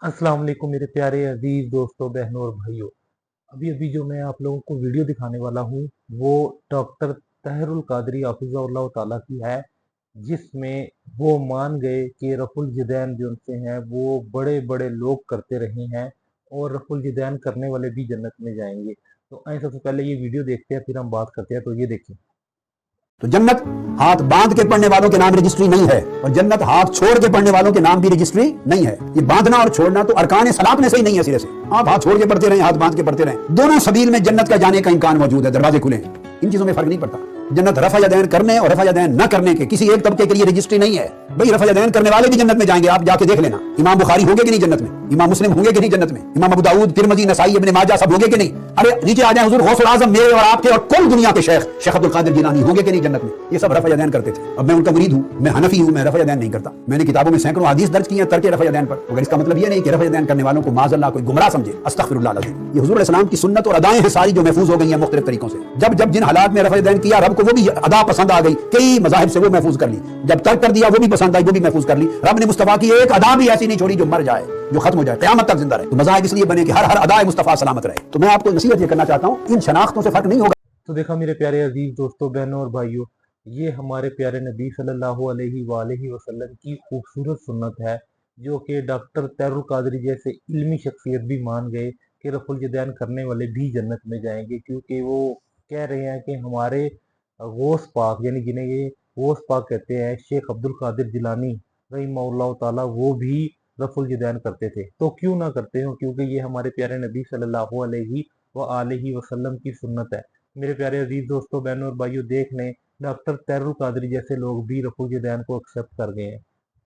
अस्सलाम वालेकुम मेरे प्यारे अजीज दोस्तों, बहनों और भाइयों। अभी अभी जो मैं आप लोगों को वीडियो दिखाने वाला हूँ वो डॉक्टर तहरुल कादरी हाफिज़हुल्लाह ताला की है, जिसमें वो मान गए कि रफुल जिदैन जो उनसे हैं वो बड़े बड़े लोग करते रहे हैं और रफुल जिदैन करने वाले भी जन्नत में जाएंगे। तो आइए सबसे पहले ये वीडियो देखते हैं, फिर हम बात करते हैं। तो ये देखिए। तो जन्नत हाथ बांध के पढ़ने वालों के नाम रजिस्ट्री नहीं है, और जन्नत हाथ छोड़ के पढ़ने वालों के नाम भी रजिस्ट्री नहीं है। ये बांधना और छोड़ना तो अरकान सलात में से ही नहीं है सिरे से। आप हाथ छोड़ के पढ़ते रहे, हाथ बांध के पढ़ते रहे, दोनों सबील में जन्नत का जाने का इम्कान मौजूद है। दरवाजे खुले हैं, इन चीजों में फर्क नहीं पड़ता। जन्नत रफा यदैन करने और रफा यदैन न करने के किसी एक तबके के लिए रजिस्ट्री नहीं है। भाई रफा यदैन करने वाले भी जन्नत में जाएंगे, आप जाके देख लेना। इमाम बुखारी होंगे कि नहीं जन्नत में, इमाम मुस्लिम होंगे कि नहीं जन्नत में, इमाम अबू दाऊद, तिरमिज़ी, नसाई, इब्न माजा सब होंगे कि नहीं। अरे नीचे आ जाए, हुजूर गौसुल आज़म मेरे और आपके और कुल दुनिया के शेख अब्दुल कादिर जिलानी होंगे कि नहीं जन्नत में। ये सब रफा यदैन करते थे। अब मैं उनका मुरीद हूं, मैं हनफी हूं, मैं रफा यदैन नहीं करता। मैंने किताबों में सैकड़ों हदीस दर्ज की हैं तरके रफा यदैन पर, मगर इसका मतलब ये नहीं कि रफा यदैन करने वालों को माज़अल्लाह कोई गुमराह समझे। अस्तगफिरुल्लाह अलज़ीम। ये हुजूर अलैहिस्सलाम की सुन्नत और अदाएं हैं सारी, जो महफूज हो गई हैं मुख्तलिफ तरीकों से। जब जब जिन हालात में रफा यदैन किया, रब को वो भी अदा पसंद आ गई, कई मज़ाहिब से वो महफूज कर ली। जब तर्क कर दिया, वो भी पसंद आई, वो भी महफूज कर ली। रब ने मुस्तफा की एक अदा भी ऐसी नहीं छोड़ी जो मर जाए, जो खत्म हो जाए, क़यामत तक जिंदा रहे। तो मज़ाहिब इसलिए बने कि हर अदा मुस्तफा सलामत रहे। तो मैं आपको नसीहत ये करना चाहता हूँ, इन शनाख्तों से फर्क नहीं होगा। तो देखा मेरे प्यारे अजीज दोस्तों, बहनों और भाइयों, ये हमारे प्यारे नबी सल्लल्लाहु अलैहि वसल्लम की खूबसूरत सुन्नत है, जो कि डॉक्टर तैरुल कादरी जैसे इल्मी शख्सियत भी मान गए कि रफुल जदैन करने वाले भी जन्नत में जाएंगे, क्योंकि वो कह रहे हैं कि हमारे गौस पाक, यानी जिन्हें ये गौस पाक कहते हैं, शेख अब्दुल कादिर जिलानी रहिमहुल्लाह ताला, वो भी रफुल जदैन करते थे। तो क्यों ना करते हो, क्योंकि ये हमारे प्यारे नबी सल्लल्लाहु अलैहि वसल्लम की सुन्नत है। मेरे प्यारे अजीज दोस्तों, बहनों और भाइयों, देख लें, डॉक्टर तैरुल कादरी जैसे लोग भी रफुल जदैन को एक्सेप्ट कर गए हैं।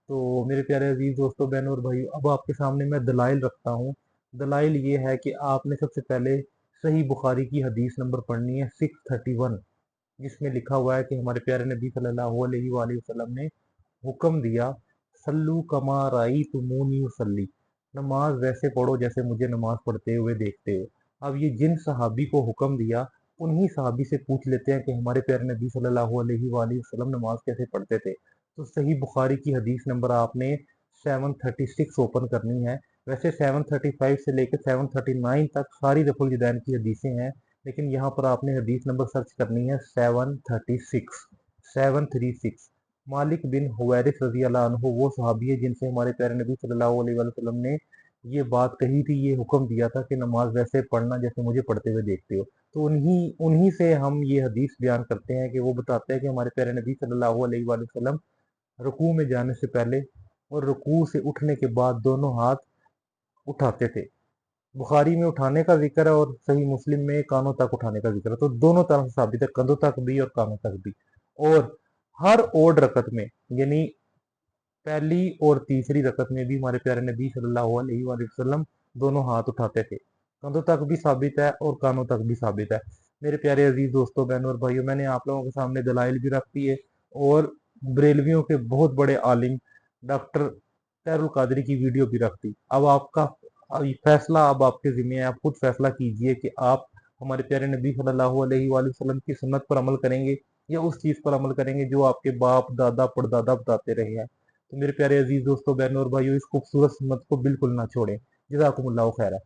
तो मेरे प्यारे अजीज दोस्तों, बहनों और भाइयों, अब आपके सामने मैं दलाइल रखता हूँ। दलाइल ये है कि आपने सबसे पहले सही बुखारी की हदीस नंबर पढ़नी है 631, जिसमें लिखा हुआ है कि हमारे प्यारे नबी सल्लल्लाहु अलैहि वसल्लम ने हुक्म दिया, सल्लू कमा राई तुमूनी उसल्ली, नमाज वैसे पढ़ो जैसे मुझे नमाज पढ़ते हुए देखते हो। अब ये जिन सहाबी को हुक्म दिया, उन्हीं सहाबी से पूछ लेते हैं कि हमारे प्यारे नबी सल्लल्लाहु अलैहि वसल्लम नमाज कैसे पढ़ते थे। तो सही बुखारी की हदीस नंबर आपने 736 ओपन करनी है। वैसे 735 से लेकर 739 तक सारी रफुल जदैन की हदीसें हैं, लेकिन यहाँ पर आपने हदीस नंबर सर्च करनी है 736। मालिक बिन हुवैरिस रजी अल्लाह अन्हु वो सहाबी है जिनसे हमारे प्यारे नबी सल्लल्लाहु अलैहि वसल्लम ने ये बात कही थी, ये हुक्म दिया था कि नमाज वैसे पढ़ना जैसे मुझे पढ़ते हुए देखते हो। तो उन्हीं उन्हीं से हम ये हदीस बयान करते हैं कि वो बताते हैं कि हमारे प्यारे नबी सल्लल्लाहु अलैहि वसल्लम रुकू में जाने से पहले और रुकू से उठने के बाद दोनों हाथ उठाते थे। बुखारी में उठाने का जिक्र है और सही मुस्लिम में कानों तक उठाने का जिक्र है। तो दोनों तरह से साबित है, कंधों तक भी और कानों तक भी। और हर ओड रकत में, यानी पहली और तीसरी रकत में भी हमारे प्यारे नबी सल्लल्लाहु अलैहि वसल्लम दोनों हाथ उठाते थे। कंधों तक भी साबित है और कानों तक भी साबित है। मेरे प्यारे अजीज दोस्तों, बहनों और भाइयों, मैंने आप लोगों के सामने दलाइल भी रख दी है, और बरेलवियों के बहुत बड़े आलिम डॉक्टर तैरुल कादरी की वीडियो भी रख दी। अब आपका फैसला अब आपके जिम्मे है, आप खुद फैसला कीजिए कि आप हमारे प्यारे नबी सल्लल्लाहु अलैहि वसल्लम की सुन्नत पर अमल करेंगे या उस चीज पर अमल करेंगे जो आपके बाप दादा परदादा बताते रहे हैं। तो मेरे प्यारे अजीज दोस्तों, बहनों और भाइयों, इस खूबसूरत सुन्नत को बिल्कुल ना छोड़ें। जज़ाकुमुल्लाहु खैरा।